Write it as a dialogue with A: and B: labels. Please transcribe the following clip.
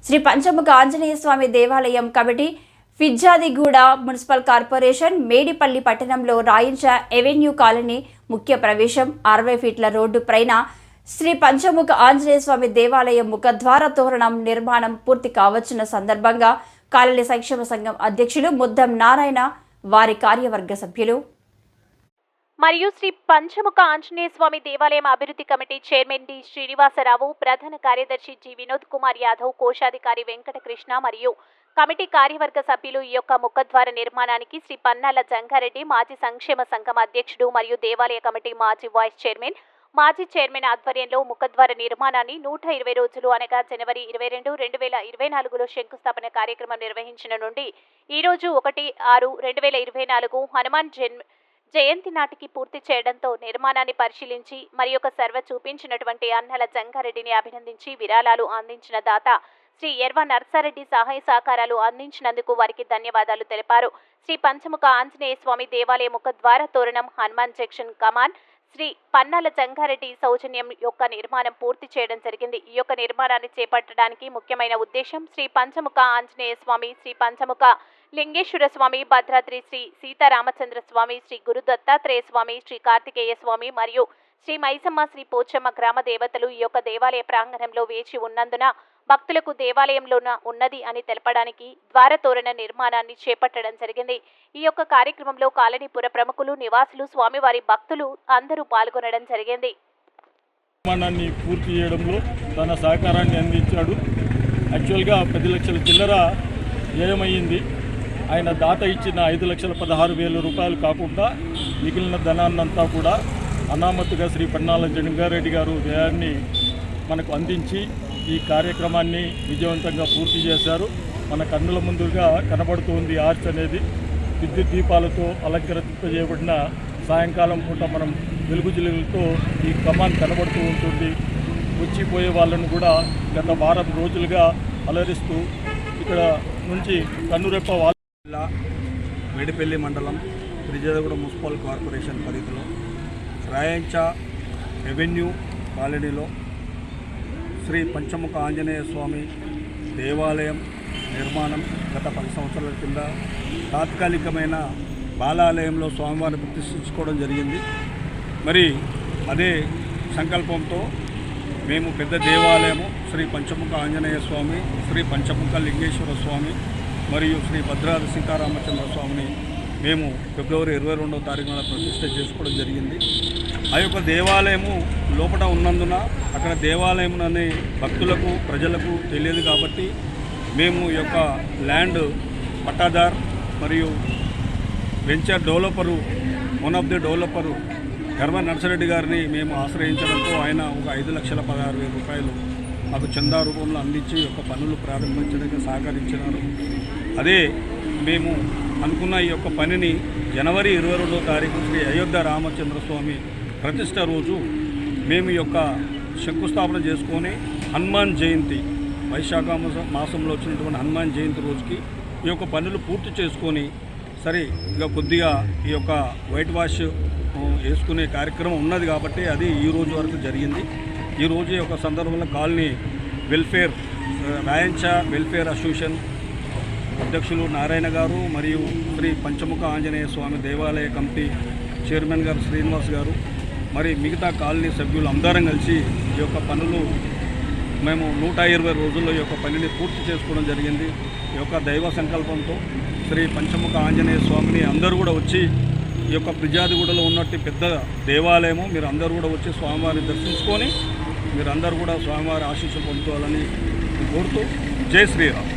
A: శ్రీ పంచముఖ ఆంజనేయ స్వామి దేవాలయం committee Peerzadiguda municipal corporation Medipally పట్టణంలో రాయించ ఎవెన్యూ కాలనీ ముఖ్య ప్రవేశం 60 ఫీట్ల రోడ్డు పైన శ్రీ పంచముఖ ఆంజనేయ స్వామి దేవాలయం ముఖద్వార తోరణం నిర్మాణం పూర్తి కావచ్చిన సందర్భంగా కాలనీ సంక్షేమ సంఘం అధ్యక్షులు ముద్దం నారాయణ వారి కార్యవర్గ సభ్యులు
B: మరియు శ్రీ పంచముఖ ఆంజనేయ స్వామి దేవాలయం అభివృద్ధి కమిటీ చైర్మన్ డి శ్రీనివాసరావు, ప్రధాన కార్యదర్శి జి వినోద్ కుమార్ యాదవ్, కోశాధికారి వెంకటకృష్ణ మరియు కమిటీ కార్యవర్గ సభ్యులు ఈ యొక్క ముఖద్వార నిర్మాణానికి శ్రీ పన్నాల జంగారెడ్డి మాజీ సంక్షేమ సంఘం అధ్యక్షుడు మరియు దేవాలయ కమిటీ మాజీ చైర్మన్ ఆధ్వర్యంలో ముఖద్వార నిర్మాణాన్ని 120 రోజులు అనగా జనవరి 22, 2024లో శంకుస్థాపన కార్యక్రమం నిర్వహించిన నుండి ఈ రోజు 1/6/2024 హనుమాన్ జయంతి నాటికి పూర్తి చేయడంతో నిర్మాణాన్ని పరిశీలించి మరి ఒక సర్వ చూపించినటువంటి అన్నల జంగారెడ్డిని అభినందించి విరాళాలు అందించిన దాత శ్రీ ఎర్వ నర్సారెడ్డి సహాయ సహకారాలు అందించినందుకు వారికి ధన్యవాదాలు తెలిపారు. శ్రీ పంచముఖ ఆంజనేయ స్వామి దేవాలయ ముఖద్వార తోరణం హనుమాన్ జంక్షన్ కమాన్ శ్రీ పన్నాల జంగారెడ్డి సౌజన్యం యొక్క నిర్మాణం పూర్తి చేయడం జరిగింది. ఈ యొక్క నిర్మాణాన్ని చేపట్టడానికి ముఖ్యమైన ఉద్దేశం శ్రీ పంచముఖ ఆంజనేయ స్వామి, శ్రీ పంచముఖ లింగేశ్వర స్వామి, భద్రాద్రి శ్రీ సీతారామచంద్ర స్వామి, శ్రీ గురు దత్తాత్రేయ స్వామి, శ్రీ కార్తికేయ స్వామి మరియు శ్రీ మైసమ్మ, శ్రీ పోచమ్మ గ్రామ దేవతలు ఈ యొక్క దేవాలయ ప్రాంగణంలో వేచి ఉన్నందున భక్తులకు దేవాలయంలో ఉన్నది అని తెలపడానికి ద్వారతోరణ నిర్మాణాన్ని చేపట్టడం జరిగింది. ఈ యొక్క కార్యక్రమంలో కాలనీపుర ప్రముఖులు, నివాసులు, స్వామివారి భక్తులు అందరూ పాల్గొనడం జరిగింది.
C: నిర్మాణాన్ని పూర్తి చేయడంలో తన సహకారాన్ని అందించాడు. యాక్చువల్గా 10 లక్షల చిల్లర వ్యయమైంది. ఆయన దాత ఇచ్చిన 5,16,000 రూపాయలు కాకుండా మిగిలిన ధనాన్నంతా కూడా అనామతుగా శ్రీ పన్నాల జంగారెడ్డి గారు వ్యయాన్ని మనకు అందించి ఈ కార్యక్రమాన్ని విజయవంతంగా పూర్తి చేశారు. మన కన్నుల ముందుగా కనబడుతుంది ఆర్చ్ అనేది. విద్యుత్ దీపాలతో అలంకరింపజేయబడిన సాయంకాలం పూట మనం వెలుగు జిల్లులతో ఈ కమాన్ కనబడుతూ ఉంటుంది. వచ్చిపోయే వాళ్ళను కూడా గత వారం రోజులుగా అలరిస్తూ ఇక్కడ నుంచి కన్నురెప్ప జిల్లా
D: మేడిపల్లి మండలం ఫిర్జాదిగూడ మున్సిపల్ కార్పొరేషన్ పరిధిలో రాయంచ ఎవెన్యూ కాలనీలో శ్రీ పంచముఖ ఆంజనేయ స్వామి దేవాలయం నిర్మాణం గత 10 సంవత్సరాల కింద తాత్కాలికమైన బాలాలయంలో స్వామివారిని ప్రతిష్ఠించుకోవడం జరిగింది. మరి అదే సంకల్పంతో మేము పెద్ద దేవాలయము శ్రీ పంచముఖ ఆంజనేయ స్వామి, శ్రీ పంచముఖ లింగేశ్వర స్వామి మరియు శ్రీ భద్రాద్రి సీతారామచంద్ర స్వామిని మేము ఫిబ్రవరి 22వ తారీఖున ప్రతిష్ఠ చేసుకోవడం జరిగింది. ఆ యొక్క దేవాలయము లోపల ఉన్నందున అక్కడ దేవాలయం అనే భక్తులకు, ప్రజలకు తెలియదు కాబట్టి మేము ఈ యొక్క ల్యాండ్ పట్టాదార్ మరియు venture developer, one of the developer Erva Narsareddy గారిని మేము ఆశ్రయించడంతో ఆయన ఒక 5,16,000 రూపాయలు మాకు చందా రూపంలో అందించి యొక్క పనులు ప్రారంభించడానికి సహకరించినారు. అదే మేము అనుకున్న ఈ యొక్క పనిని జనవరి 22వ తారీఖు శ్రీ అయోధ్య రామచంద్ర స్వామి ప్రతిష్ట రోజు మేము ఈ యొక్క శంకుస్థాపన చేసుకొని హనుమాన్ జయంతి వైశాఖ మాసంలో వచ్చినటువంటి హనుమాన్ జయంతి రోజుకి ఈ యొక్క పనులు పూర్తి చేసుకొని సరే ఇక కొద్దిగా ఈ యొక్క వైట్ వాష్ వేసుకునే కార్యక్రమం ఉన్నది కాబట్టి అది ఈ రోజు వరకు జరిగింది. ఈ రోజు యొక్క సందర్భంలో కాలనీ వెల్ఫేర్ రాయంచ వెల్ఫేర్ అసోసియేషన్ అధ్యక్షులు నారాయణ గారు మరియు శ్రీ పంచముఖ ఆంజనేయ స్వామి దేవాలయ కమిటీ చైర్మన్ గారు శ్రీనివాస్ గారు మరి మిగతా కాలనీ సభ్యులు అందరం కలిసి ఈ యొక్క పనులు మేము 120 రోజుల్లో ఈ యొక్క పనిని పూర్తి చేసుకోవడం జరిగింది. ఈ యొక్క దైవ సంకల్పంతో శ్రీ పంచముఖ ఆంజనేయ స్వామిని అందరూ కూడా వచ్చి ఈ యొక్క ఫిర్జాదిగూడలో ఉన్నట్టు పెద్ద దేవాలయము మీరు అందరూ కూడా వచ్చి స్వామివారిని దర్శించుకొని మీరు అందరూ కూడా స్వామివారి ఆశీస్సులు పొందుకోవాలని కోరుతూ జై శ్రీరామ్.